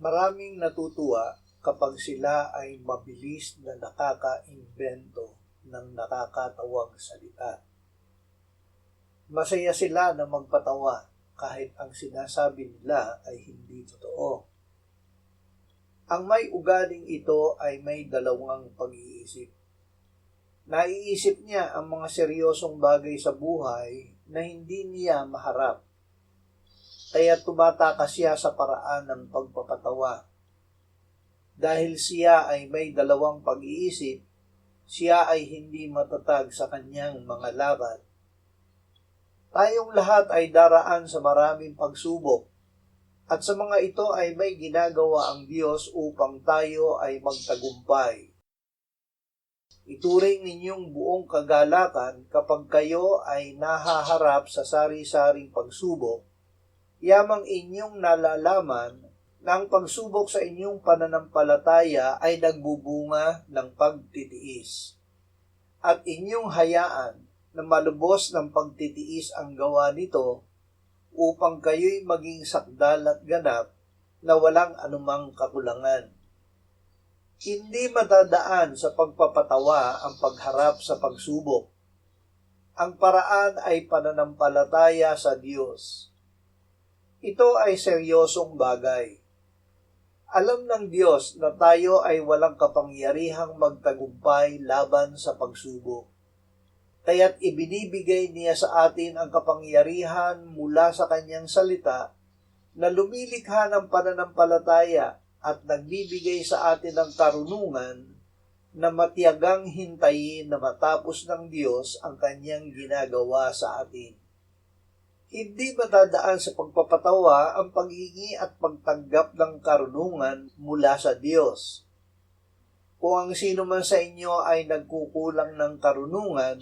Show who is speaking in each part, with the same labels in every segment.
Speaker 1: Maraming natutuwa kapag sila ay mabilis na nakaka-imbento ng nakakatawang salita. Masaya sila na magpatawa kahit ang sinasabi nila ay hindi totoo. Ang may ugaling ito ay may dalawang pag-iisip. Naiisip niya ang mga seryosong bagay sa buhay na hindi niya maharap. Kaya tumatakas siya sa paraan ng pagpapatawa. Dahil siya ay may dalawang pag-iisip, siya ay hindi matatag sa kanyang mga lakad. Tayong lahat ay daraan sa maraming pagsubok, at sa mga ito ay may ginagawa ang Diyos upang tayo ay magtagumpay. Ituring ninyong buong kagalakan kapag kayo ay nahaharap sa sari-saring pagsubok, yamang inyong nalalaman na ang pagsubok sa inyong pananampalataya ay nagbubunga ng pagtitiis. At inyong hayaan na malubos ng pagtitiis ang gawa nito upang kayo'y maging sakdal at ganap na walang anumang kakulangan. Hindi madadaan sa pagpapatawa ang pagharap sa pagsubok. Ang paraan ay pananampalataya sa Diyos. Ito ay seryosong bagay. Alam ng Diyos na tayo ay walang kapangyarihang magtagumpay laban sa pagsubok. Kaya't ibinibigay niya sa atin ang kapangyarihan mula sa kanyang salita na lumilikha ng pananampalataya at nagbibigay sa atin ng karunungan na matiyagang hintayin na matapos ng Diyos ang kanyang ginagawa sa atin. Hindi madadaan sa pagpapatawa ang paghingi at pagtanggap ng karunungan mula sa Diyos. Kung ang sino man sa inyo ay nagkukulang ng karunungan,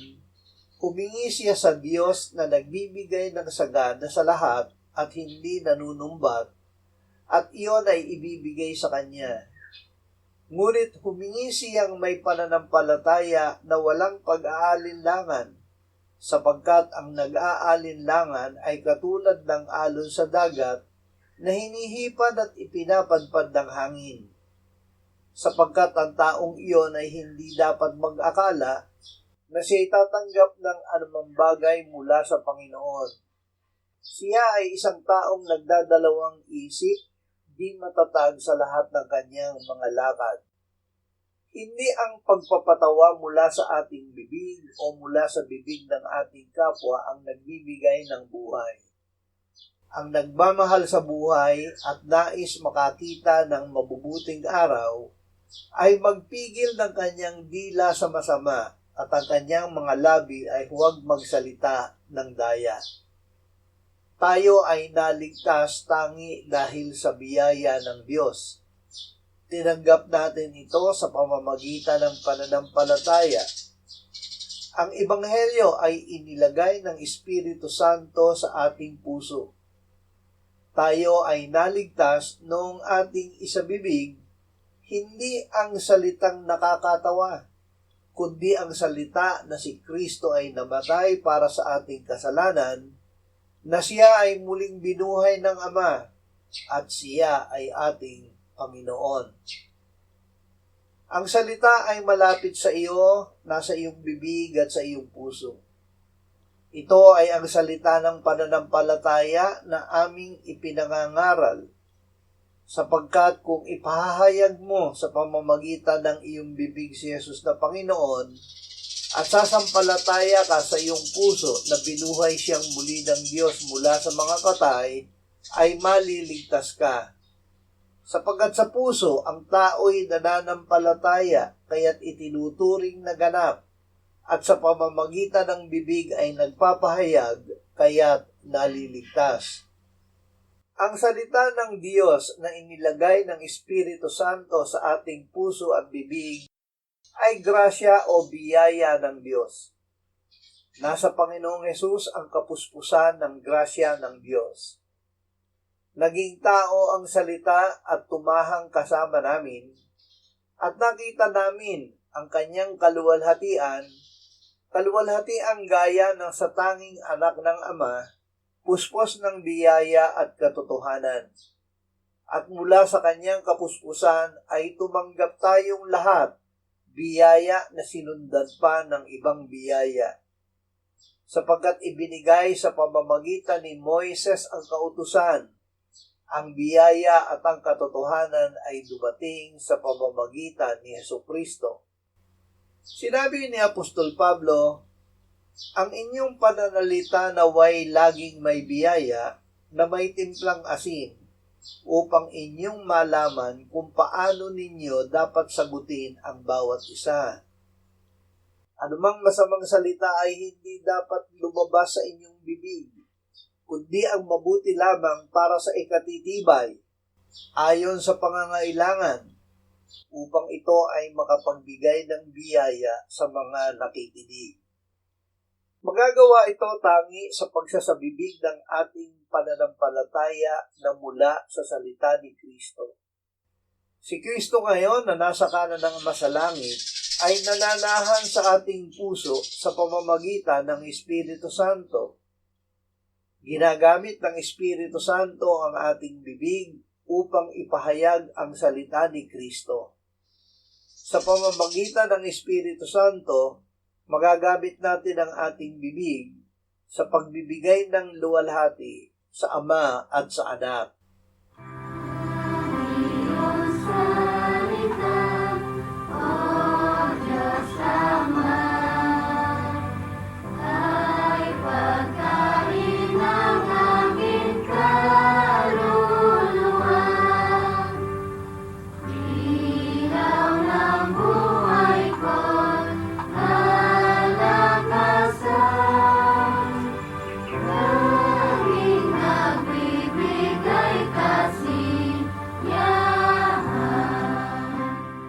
Speaker 1: humingi siya sa Diyos na nagbibigay ng sagana sa lahat at hindi nanunumbat, at iyon ay ibibigay sa kanya. Ngunit humingi siyang may pananampalataya na walang pag-aalinlangan, sapagkat ang nag-aalinlangan ay katulad ng alon sa dagat na hinihipad at ipinapadpad ng hangin. Sapagkat ang taong iyon ay hindi dapat mag-akala na siya'y tatanggap ng anumang bagay mula sa Panginoon. Siya ay isang taong nagdadalawang isip, di matatag sa lahat ng kanyang mga lakad. Hindi ang pagpapatawa mula sa ating bibig o mula sa bibig ng ating kapwa ang nagbibigay ng buhay. Ang nagmamahal sa buhay at nais makakita ng mabubuting araw ay magpigil ng kanyang dila sa masama at ang kanyang mga labi ay huwag magsalita ng daya. Tayo ay naligtas tangi dahil sa biyaya ng Diyos. Tinanggap natin ito sa pamamagitan ng pananampalataya. Ang Ebanghelyo ay inilagay ng Espiritu Santo sa ating puso. Tayo ay naligtas noong ating isabibig, hindi ang salitang nakakatawa, kundi ang salita na si Kristo ay namatay para sa ating kasalanan, na siya ay muling binuhay ng Ama, at siya ay ating Panginoon. Ang salita ay malapit sa iyo, nasa iyong bibig at sa iyong puso. Ito ay ang salita ng pananampalataya na aming ipinangangaral, sapagkat kung ipahahayag mo sa pamamagitan ng iyong bibig si Jesus na Panginoon, at sasampalataya ka sa iyong puso na binuhay siyang muli ng Diyos mula sa mga patay, ay maliligtas ka. Sapagkat sa puso, ang tao'y nananampalataya, kaya't itinuturing na ganap, at sa pamamagitan ng bibig ay nagpapahayag, kaya't naliligtas. Ang salita ng Diyos na inilagay ng Espiritu Santo sa ating puso at bibig ay grasya o biyaya ng Diyos. Nasa Panginoong Hesus ang kapuspusan ng grasya ng Diyos. Naging tao ang salita at tumahang kasama namin, at nakita namin ang kanyang kaluwalhatian gaya ng sa tanging anak ng Ama, puspos ng biyaya at katotohanan. at mula sa kanyang kapuspusan ay tumanggap tayong lahat, biyaya na sinundan pa ng ibang biyaya. Sapagkat ibinigay sa pamamagitan ni Moises ang kautusan, ang biyaya at ang katotohanan ay dumating sa pamamagitan ni Hesukristo. Sinabi ni Apostol Pablo, ang inyong pananalita naway laging may biyaya na may timplang asin, upang inyong malaman kung paano ninyo dapat sagutin ang bawat isa. Anumang masamang salita ay hindi dapat lumabas sa inyong bibig, kundi ang mabuti lamang para sa ikatitibay, ayon sa pangangailangan, upang ito ay makapagbigay ng biyaya sa mga nakikinig. Magagawa ito tangi sa pagsasabibig ng ating pananampalataya na mula sa salita ni Kristo. Si Kristo ngayon na nasa kanan ng masalangit ay nananahan sa ating puso sa pamamagitan ng Espiritu Santo. Ginagamit ng Espiritu Santo ang ating bibig upang ipahayag ang salita ni Kristo. Sa pamamagitan ng Espiritu Santo, magagamit natin ang ating bibig sa pagbibigay ng luwalhati sa Ama at sa Anak.